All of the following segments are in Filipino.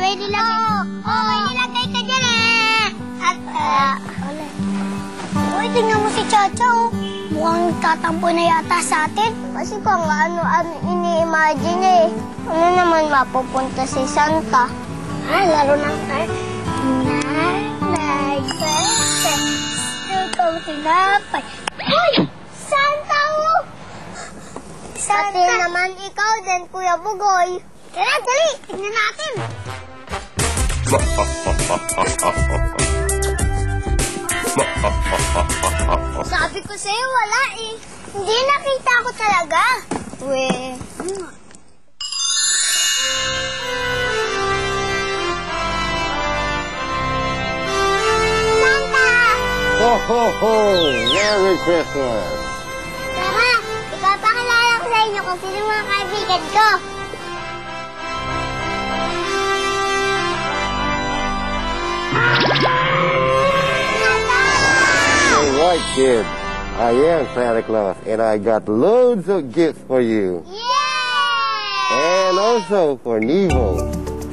may nilagay. May nilagay ka dyan eh. At, uy, tingnan mo si Chacha, oh. Mukhang tatampo na yata sa atin. Kasi kung ano-ano ini-imagine eh. Ano naman mapupunta si Santa? Laro ng art. Nanay, kung tinapay. Uy! Santa, oh! Santa! Pati naman ikaw din, Kuya Bugoy. Tara, dali! Tignan natin! Sabi ko sa'yo, wala eh. Hindi nakita ko talaga. Santa! Ho, ho, ho! Merry Christmas! Tara, ipapakilala ko sa inyo kung sino mga kaibigan ko. Right, kid. I am Santa Claus, and I got loads of gifts for you. Yay! And also for Nevo.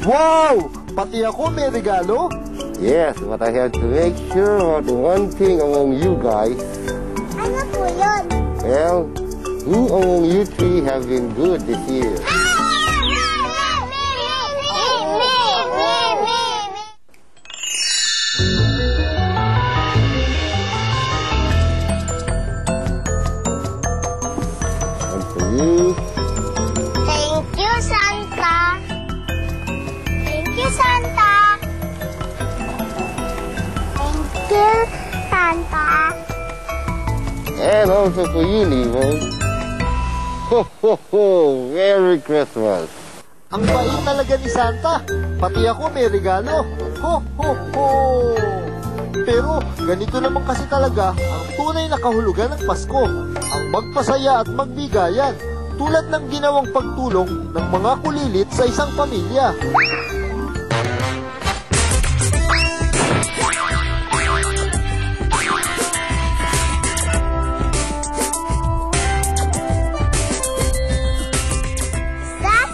Wow! Pati ako may regalo? Yes, but I have to make sure about one thing among you guys. Ano po yun? Well, who among you three have been good this year? Me! And for you, Thank you, Santa. Thank you, Santa. Thank you, Santa. and also for you, Nevo. Ho, ho, ho! Merry Christmas! Ang bait talaga ni Santa. Pati ako may regalo. Ho, ho, ho! Pero ganito naman kasi talaga ang tunay na kahulugan ng Pasko. Ang magpasaya at magbigayan. Tulad ng ginawang pagtulong ng mga kulilit sa isang pamilya.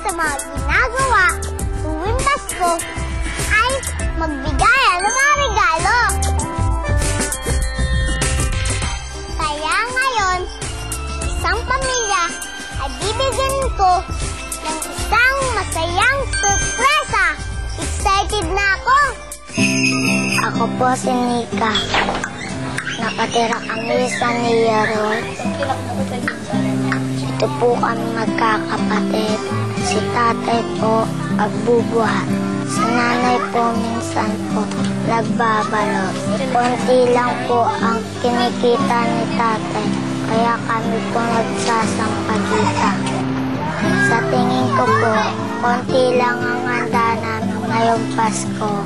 Sa mga ginagawa tuwing Pasko ay magbigayan ng mga regalo. Kaya ngayon, isang pamilya ay bibigyan ko ng isang masayang sorpresa. Excited na ako! Ako po si Nika. Nakatira kami sa Niyarol. Ito po kami magkakapatid. Si tatay po agbubuhat. Si nanay po minsan po nagbabalot. Konti lang po ang kinikita ni tatay. Kaya kami po nagsasampagita. Sa tingin ko po, konti lang ang handa namin ngayong Pasko.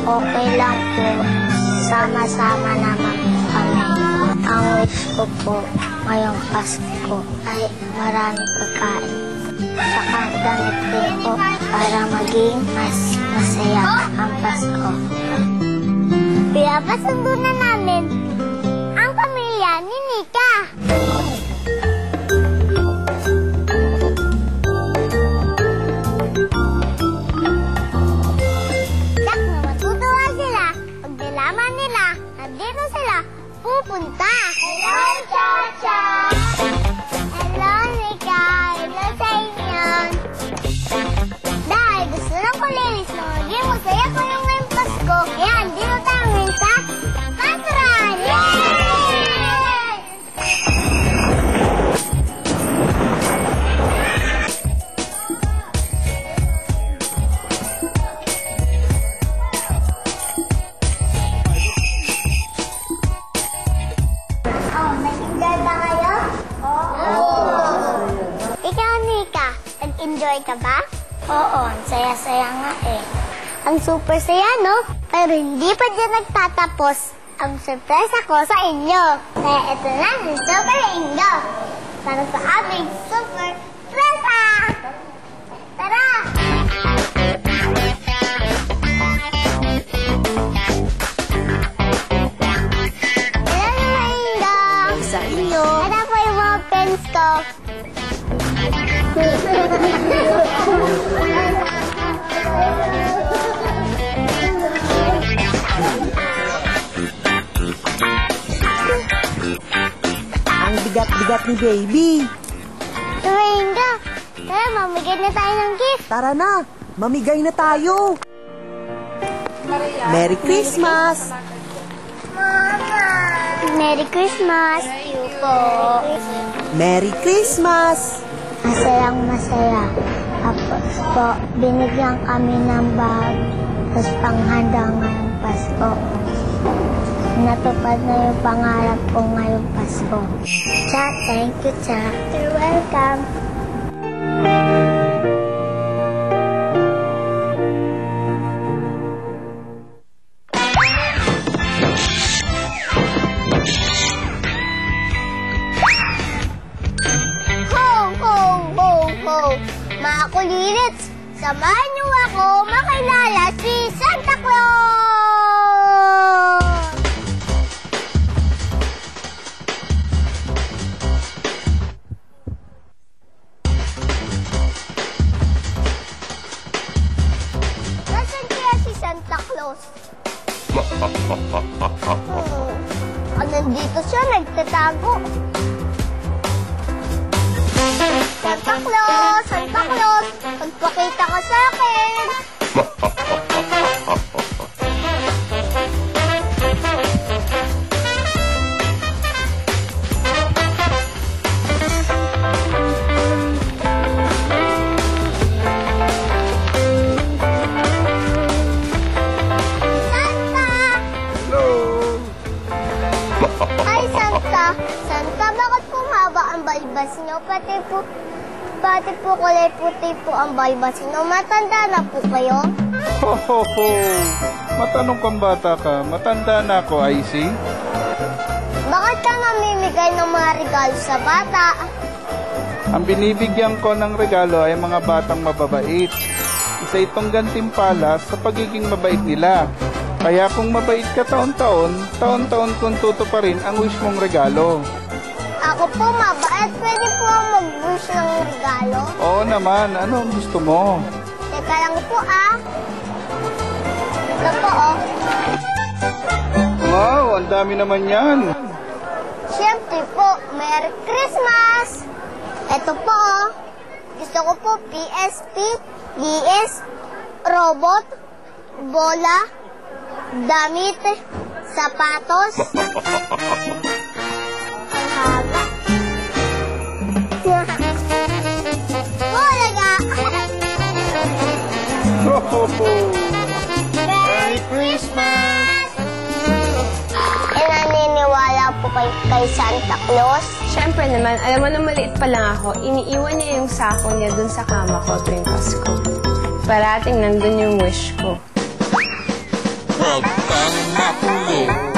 Okay lang po, sama-sama naman kami. Ang wish ko po ngayong Pasko ay maraming pagkain. Saka damit din po para maging mas masaya ang Pasko. Pinapasundo na namin ang pamilya ni Nika. Dak na matutuwa sila pag nalaman nila na dito sila pupunta. Hello, Chacha! Hello, Nika! Hello sa inyo! Dahil gusto ng kulilis na maging masaya ko yung ngayong Pasko, kaya andito tayo ngayon sa Patron! Yay! Nag-enjoy ba kayo? Ikaw, Nika, nag-enjoy ka ba? Oo, ang saya-saya nga eh. Ang super saya, no? Pero hindi pa dyan nagtatapos ang surprise ko sa inyo. Kaya ito na ang super inyo. Para sa aming super presa! Tara! Hello, Ingo! Sa inyo. Ano po yung mga pens ko? bigat-bigat ni baby. Tuwinga, tara, mamigay na tayo ng gift. Tara na, mamigay na tayo. Merry Christmas! Mama! Merry Christmas! Thank you po. Merry Christmas! Masayang masaya. Tapos po, binigyan kami ng bag. Tapos panghanda ngayong Pasko. Natupad na yung pangarap ko ngayong Pasko. Cha, thank you, Cha. You're welcome. Ho, ho, ho, ho! Mga kulirits, samahan niyo ako makilala si Santa Claus! Nasaan kaya si Santa Claus? Nandito siya, nagtatago. Santa Claus! Santa Claus! Magpakita ka sa akin! Santa! Hello. Ay, Santa! Santa, bakit po mahaba ang balbas niyo? Pati po kulay puti po ang balbas niyo. Matanda na po kayo? Ho, ho, ho. Matanong kang bata ka. Matanda na ako, Icy. Bakit ka namimigay ng mga regalo sa bata? Ang binibigyan ko ng regalo ay mga batang mababait. Isa itong gantimpala sa pagiging mabait nila. Kaya kung mabait ka taon-taon, taon-taon kung tutuparin ang wish mong regalo. Ako po mabait. Pwede po ang mag-wish ng regalo? Oo naman, ano ang gusto mo? Teka lang po ah. Ito po oh. Wow, ang dami naman yan. Siyempre po, Merry Christmas! Ito po oh. Gusto ko po PSP, DS, robot, bola, damit, sapatos. Ang haba. Bulaga! Ho, ho, ho. Merry Christmas! Naniniwala po kay Santa Claus? Siyempre naman, alam mo na maliit pa lang ako, iniiwan niya yung sako niya dun sa kama ko tuwing Pasko. Parating nandun yung wish ko. Huwag kang mapuli.